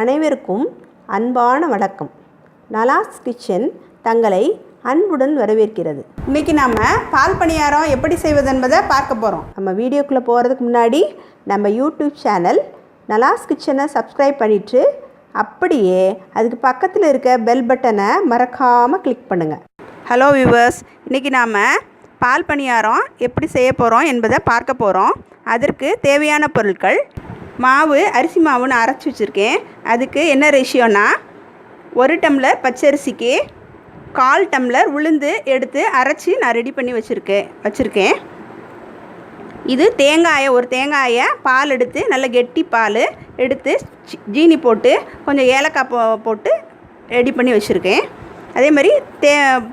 அனைவருக்கும் அன்பான வணக்கம். நலாஸ் கிச்சன் தங்களை அன்புடன் வரவேற்கிறது. இன்றைக்கி நாம் பால் பணியாரம் எப்படி செய்வது என்பதை பார்க்க போகிறோம். நம்ம வீடியோக்குள்ளே போகிறதுக்கு முன்னாடி நம்ம யூடியூப் சேனல் நலாஸ் கிச்சனை சப்ஸ்கிரைப் பண்ணிவிட்டு அப்படியே அதுக்கு பக்கத்தில் இருக்க பெல் பட்டனை மறக்காமல் கிளிக் பண்ணுங்கள். ஹலோ வியூவர்ஸ், இன்றைக்கி நாம் பால் பணியாரம் எப்படி செய்ய போகிறோம் என்பதை பார்க்க போகிறோம். அதற்கு தேவையான பொருட்கள்: மாவு, அரிசி மாவு நான் அரைச்சி வச்சுருக்கேன். அதுக்கு என்ன ரேஷியோனா 1 டம்ளர் பச்சரிசிக்கு 1/4 டம்ளர் உளுந்து எடுத்து அரைச்சி நான் ரெடி பண்ணி வச்சுருக்கேன். இது ஒரு தேங்காயை பால் எடுத்து நல்ல கெட்டி பால் எடுத்து ஜீனி போட்டு கொஞ்சம் ஏலக்காய் போட்டு ரெடி பண்ணி வச்சுருக்கேன். அதே மாதிரி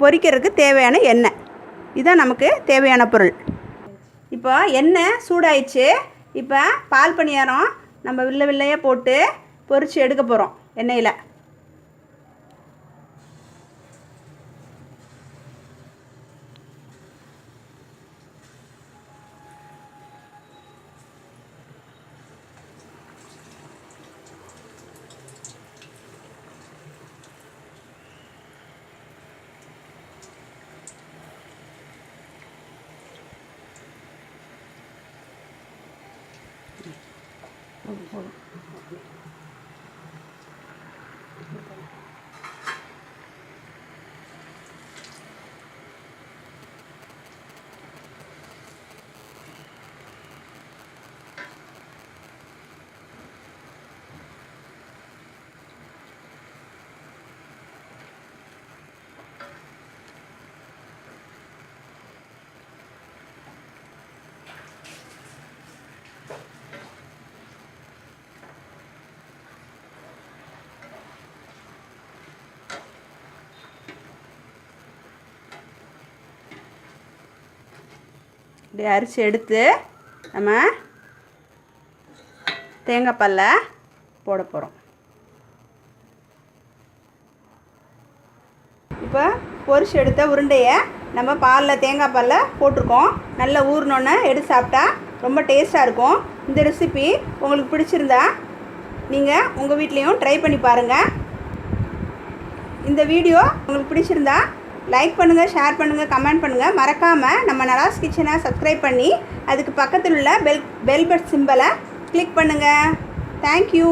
பொரிக்கிறதுக்கு தேவையான எண்ணெய். இதுதான் நமக்கு தேவையான பொருள். இப்போ எண்ணெய் சூடாயிடுச்சு. இப்போ பால் பணியாரம் நம்ம வில்லையாக போட்டு பொரித்து எடுக்க போகிறோம் எண்ணெயில். இப்படி அரிசி எடுத்து நம்ம தேங்காய் பாலில் போட போகிறோம். இப்போ பொரிச்சு எடுத்த உருண்டையை நம்ம தேங்காய் பாலில் போட்டிருக்கோம். நல்லா ஊறினோன்னே எடுத்து சாப்பிட்டா ரொம்ப டேஸ்ட்டாக இருக்கும். இந்த ரெசிபி உங்களுக்கு பிடிச்சிருந்தா நீங்கள் உங்கள் வீட்லேயும் ட்ரை பண்ணி பாருங்கள். இந்த வீடியோ உங்களுக்கு பிடிச்சிருந்தா லைக் பண்ணுங்கள், ஷேர் பண்ணுங்கள், கமெண்ட் பண்ணுங்கள். மறக்காமல் நம்ம நலாஸ் கிச்சனை சப்ஸ்கிரைப் பண்ணி அதுக்கு பக்கத்தில் உள்ள பெல் பட் சிம்பலை கிளிக் பண்ணுங்கள். தேங்க்யூ.